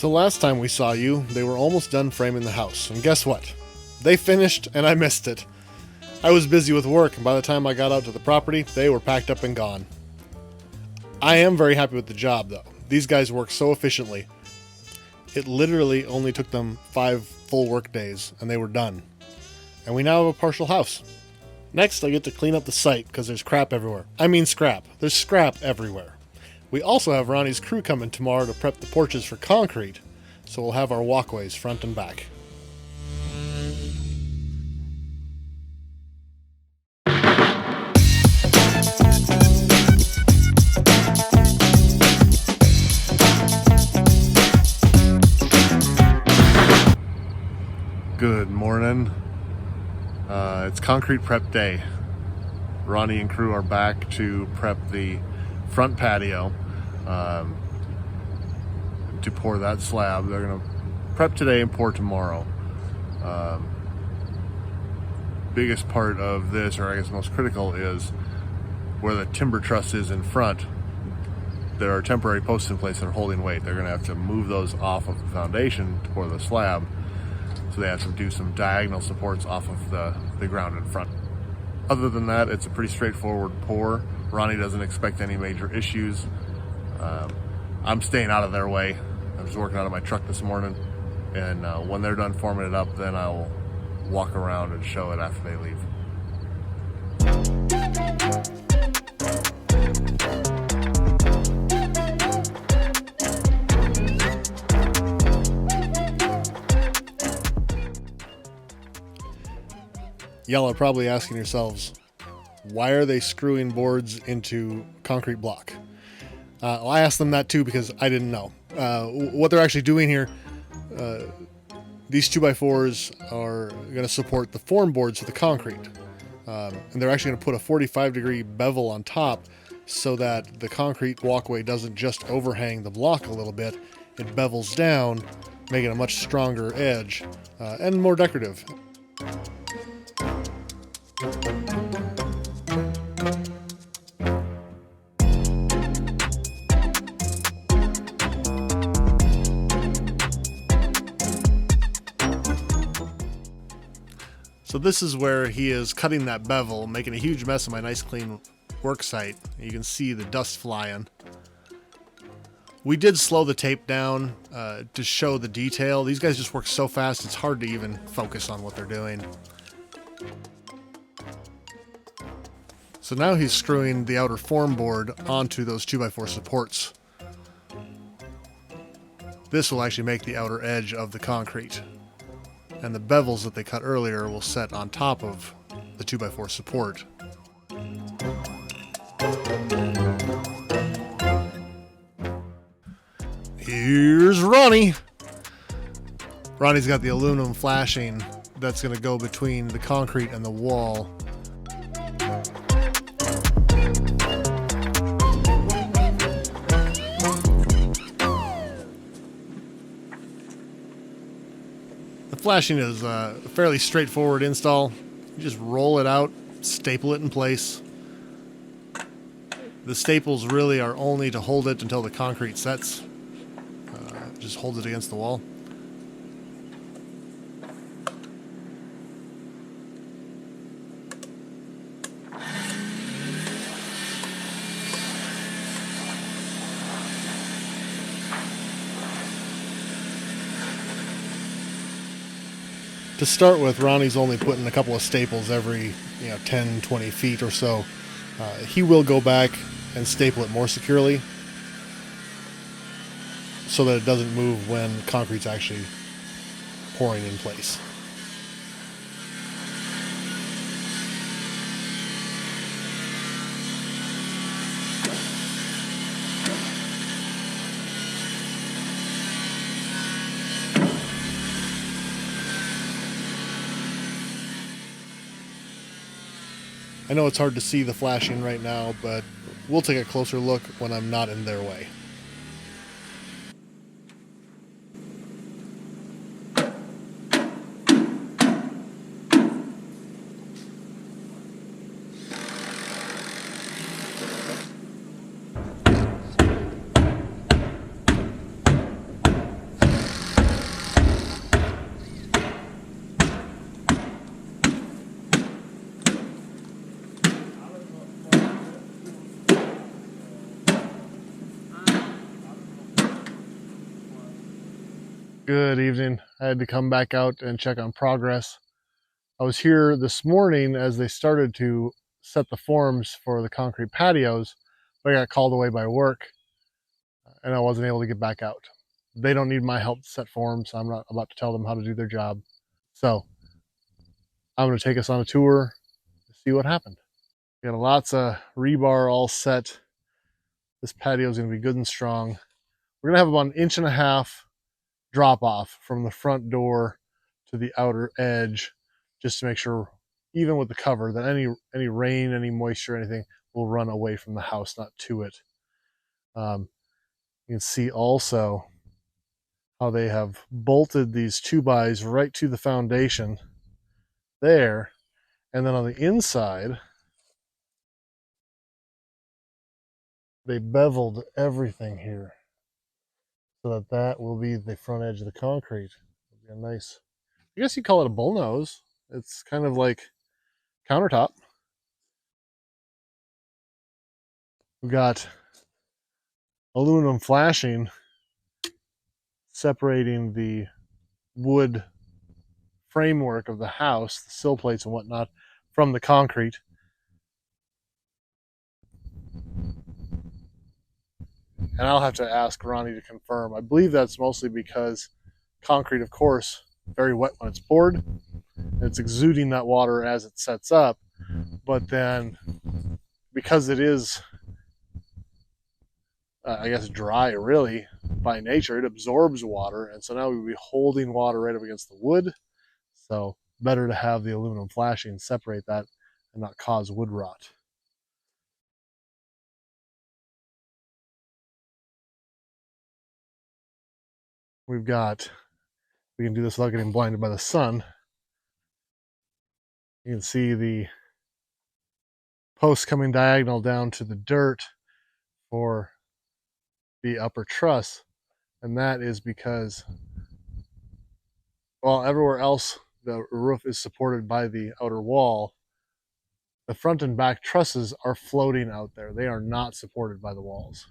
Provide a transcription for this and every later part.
So last time we saw you, they were almost done framing the house, and guess what? They finished, and I missed it. I was busy with work, and by the time I got out to the property, they were packed up and gone. I am very happy with the job, though. These guys work so efficiently. It literally only took them 5 full work days, and they were done. And we now have a partial house. Next, I get to clean up the site, because there's crap everywhere. I mean scrap. There's scrap everywhere. We also have Ronnie's crew coming tomorrow to prep the porches for concrete, so we'll have our walkways front and back. Good morning. It's concrete prep day. Ronnie and crew are back to prep the front patio to pour that slab. They're going to prep today and pour tomorrow. Biggest part of this, or I guess most critical, is where the timber truss is in front. There are temporary posts in place that are holding weight. They're going to have to move those off of the foundation to pour the slab. So they have to do some diagonal supports off of the ground in front. Other than that, it's a pretty straightforward pour. Ronnie doesn't expect any major issues. I'm staying out of their way. I'm just working out of my truck this morning. And when they're done forming it up, then I'll walk around and show it after they leave. Y'all are probably asking yourselves, why are they screwing boards into concrete block? I asked them that too because I didn't know. What they're actually doing here, these 2x4s are going to support the form boards for the concrete. And they're actually going to put a 45-degree bevel on top so that the concrete walkway doesn't just overhang the block a little bit. It bevels down, making a much stronger edge and more decorative. So this is where he is cutting that bevel, making a huge mess of my nice clean work site. You can see the dust flying. We did slow the tape down to show the detail. These guys just work so fast, it's hard to even focus on what they're doing. So now he's screwing the outer form board onto those 2x4 supports. This will actually make the outer edge of the concrete. And the bevels that they cut earlier will set on top of the 2x4 support. Here's Ronnie. Ronnie's got the aluminum flashing that's going to go between the concrete and the wall. The flashing is a fairly straightforward install. You just roll it out, staple it in place. The staples really are only to hold it until the concrete sets. Just hold it against the wall. To start with, Ronnie's only putting a couple of staples every 10, 20 feet or so. He will go back and staple it more securely so that it doesn't move when concrete's actually pouring in place. I know it's hard to see the flashing right now, but we'll take a closer look when I'm not in their way. Good evening. I had to come back out and check on progress. I was here this morning as they started to set the forms for the concrete patios, but I got called away by work and I wasn't able to get back out. They don't need my help to set forms. I'm not about to tell them how to do their job. So I'm going to take us on a tour to see what happened. We got lots of rebar all set. This patio is going to be good and strong. We're going to have about 1.5 inch drop off from the front door to the outer edge, just to make sure, even with the cover, that any rain, any moisture, anything will run away from the house, not to it. You can see also how they have bolted these 2x right to the foundation there, and then on the inside they beveled everything here so that that will be the front edge of the concrete. It'll be a nice, I guess you call it a bullnose. It's kind of like countertop. We've got aluminum flashing separating the wood framework of the house, the sill plates and whatnot, from the concrete. And I'll have to ask Ronnie to confirm. I believe that's mostly because concrete, of course, very wet when it's poured. It's exuding that water as it sets up. But then, because it is, I guess, dry really by nature, it absorbs water. And so now we'll be holding water right up against the wood. So better to have the aluminum flashing separate that and not cause wood rot. We can do this without getting blinded by the sun. You can see the post coming diagonal down to the dirt for the upper truss. And that is because, well, everywhere else the roof is supported by the outer wall. The front and back trusses are floating out there. They are not supported by the walls.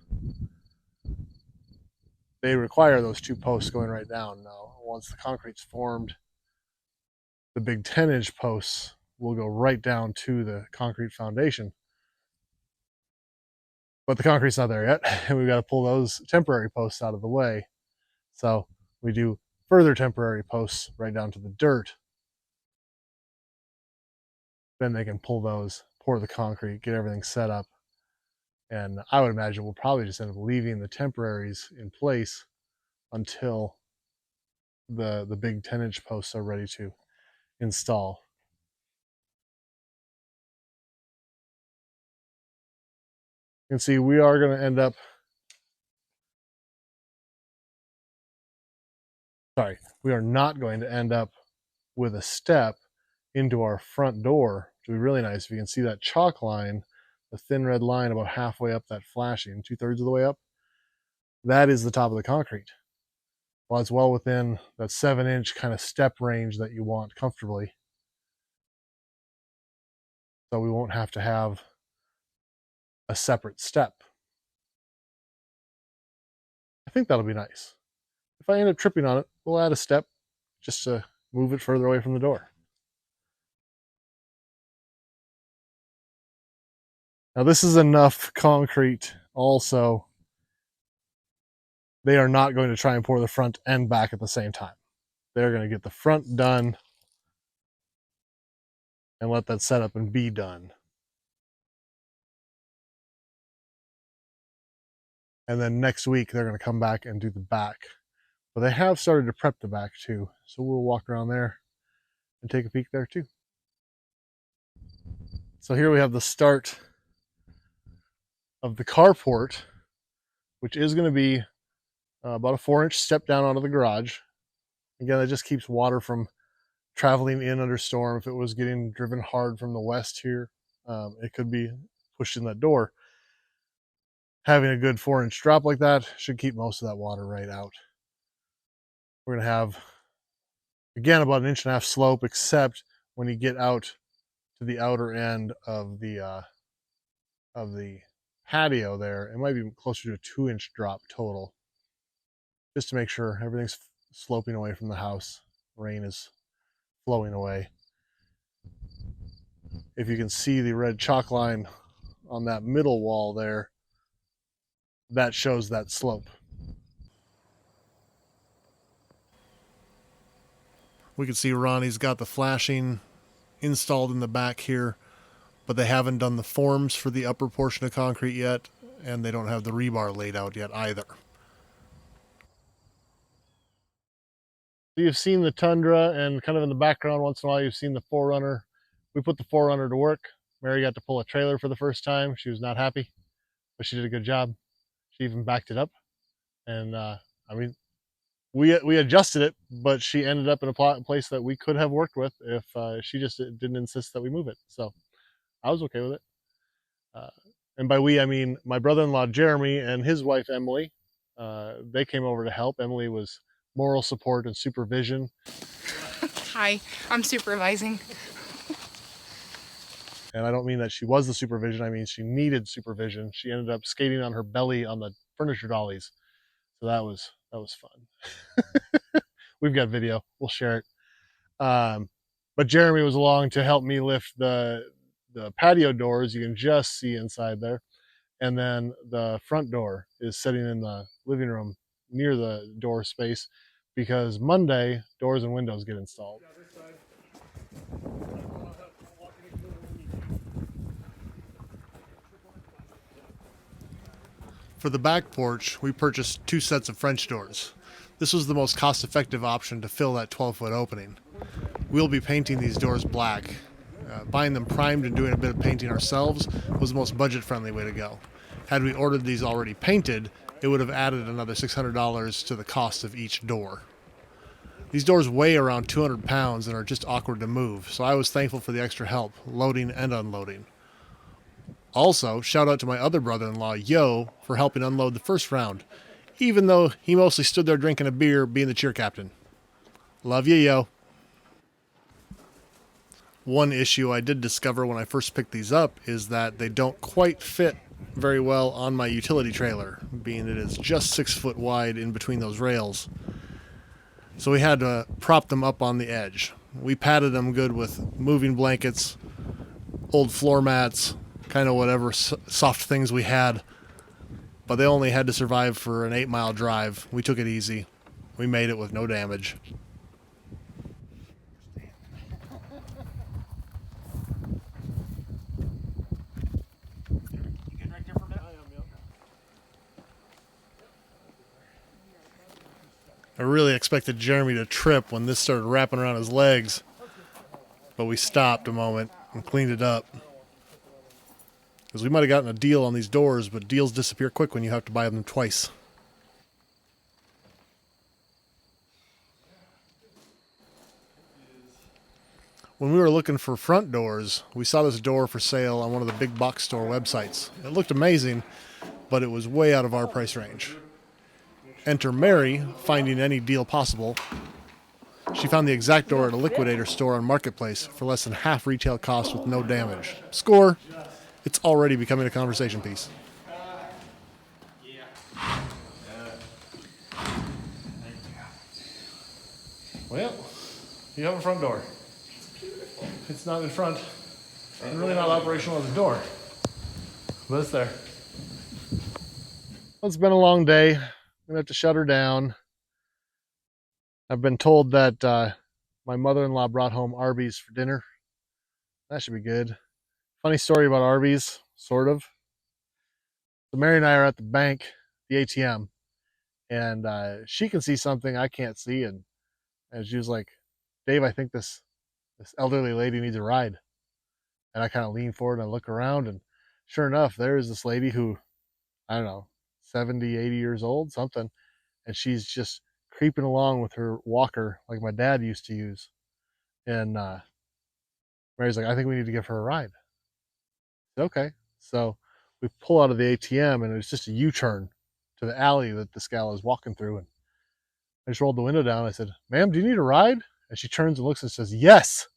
They require those 2 posts going right down. Now, once the concrete's formed, the big 10-inch posts will go right down to the concrete foundation. But the concrete's not there yet, and we've got to pull those temporary posts out of the way. So we do further temporary posts right down to the dirt. Then they can pull those, pour the concrete, get everything set up. And I would imagine we'll probably just end up leaving the temporaries in place until the big 10-inch posts are ready to install. You can see we are going to end up, we are not going to end up with a step into our front door, which would be really nice. If you can see that chalk line, the thin red line about halfway up that flashing, 2/3 of the way up, that is the top of the concrete. Well, it's well within that 7-inch kind of step range that you want comfortably. So we won't have to have a separate step. I think that'll be nice. If I end up tripping on it, we'll add a step just to move it further away from the door. Now this is enough concrete also. They are not going to try and pour the front and back at the same time. They're going to get the front done and let that set up and be done. And then next week they're going to come back and do the back. But they have started to prep the back too. So we'll walk around there and take a peek there too. So here we have the start of the carport, which is going to be about a 4-inch step down out of the garage. Again, that just keeps water from traveling in under storm. If it was getting driven hard from the west here, it could be pushed in that door. Having a good 4-inch drop like that should keep most of that water right out. We're going to have, again, about 1.5 inch slope, except when you get out to the outer end of the patio there, it might be closer to a 2-inch drop total, just to make sure everything's sloping away from the house. Rain is flowing away. If you can see the red chalk line on that middle wall there, that shows that slope. We can see Ronnie's got the flashing installed in the back here, but they haven't done the forms for the upper portion of concrete yet, and they don't have the rebar laid out yet either. So you've seen the Tundra, and kind of in the background once in a while you've seen the 4Runner. We put the 4Runner to work. Mary got to pull a trailer for the first time. She was not happy, but she did a good job. She even backed it up, and I mean, we adjusted it, but she ended up in a place that we could have worked with if she just didn't insist that we move it. So I was okay with it. Uh, and by we, I mean my brother-in-law Jeremy and his wife Emily. They came over to help. Emily was moral support and supervision. Hi, I'm supervising. And I don't mean that she was the supervision. I mean she needed supervision. She ended up skating on her belly on the furniture dollies. So that was fun. We've got video. We'll share it. But Jeremy was along to help me lift the patio doors. You can just see inside there, and then the front door is sitting in the living room near the door space because Monday doors and windows get installed. For the back porch, we purchased 2 sets of French doors. This was the most cost-effective option to fill that 12-foot opening. We'll be painting these doors black. Buying them primed and doing a bit of painting ourselves was the most budget-friendly way to go. Had we ordered these already painted, it would have added another $600 to the cost of each door. These doors weigh around 200 pounds and are just awkward to move, so I was thankful for the extra help, loading and unloading. Also, shout out to my other brother-in-law, Yo, for helping unload the first round, even though he mostly stood there drinking a beer, being the cheer captain. Love you, Yo. One issue I did discover when I first picked these up is that they don't quite fit very well on my utility trailer, being it is just 6 foot wide in between those rails. So we had to prop them up on the edge. We padded them good with moving blankets, old floor mats, kind of whatever soft things we had. But they only had to survive for an 8-mile drive. We took it easy. We made it with no damage. I really expected Jeremy to trip when this started wrapping around his legs, but we stopped a moment and cleaned it up. Because we might have gotten a deal on these doors, but deals disappear quick when you have to buy them twice. When we were looking for front doors, we saw this door for sale on one of the big box store websites. It looked amazing, but it was way out of our price range. Enter Mary, finding any deal possible. She found the exact door at a liquidator store on Marketplace for less than half retail cost with no damage. Score! It's already becoming a conversation piece. Well, you have a front door. It's not in front. It's really not operational as a door. But it's there. Well, it's been a long day. I'm going to have to shut her down. I've been told that my mother-in-law brought home Arby's for dinner. That should be good. Funny story about Arby's, sort of. So Mary and I are at the bank, the ATM, and she can see something I can't see, and she was like, "Dave, I think this elderly lady needs a ride." And I kind of lean forward and I look around, and sure enough, there is this lady who, I don't know, 70, 80 years old, something, and she's just creeping along with her walker like my dad used to use. And Mary's like, "I think we need to give her a ride." I said, okay. So we pull out of the ATM, and it's just a U-turn to the alley that this gal is walking through. And I just rolled the window down. I said, "Ma'am, do you need a ride?" And she turns and looks and says, "Yes."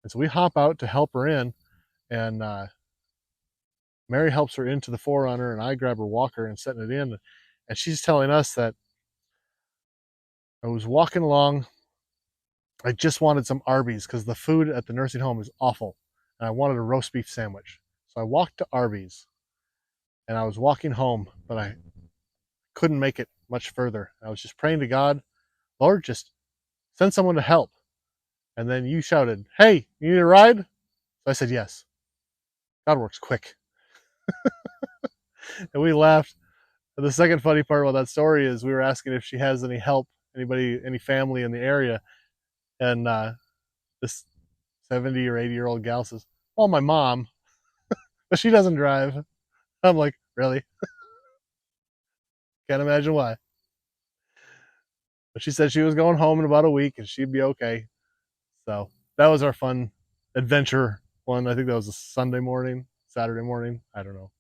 And so we hop out to help her in, and Mary helps her into the 4Runner, and I grab her walker and setting it in. And she's telling us that I was walking along. I just wanted some Arby's because the food at the nursing home is awful. And I wanted a roast beef sandwich. So I walked to Arby's and I was walking home, but I couldn't make it much further. I was just praying to God, Lord, just send someone to help. And then you shouted, "Hey, you need a ride?" So I said, yes. God works quick. And we laughed. And the second funny part about that story is we were asking if she has any help, anybody, any family in the area. And this 70 or 80-year-old gal says, "Well, my mom, but she doesn't drive." I'm like, really? Can't imagine why. But she said she was going home in about a week and she'd be okay. So that was our fun adventure one. I think that was a Sunday morning, Saturday morning. I don't know.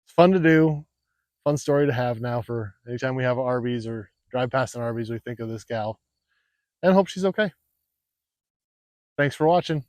It's fun to do, fun story to have now for anytime we have Arby's or drive past an Arby's, we think of this gal and hope she's okay. Thanks for watching.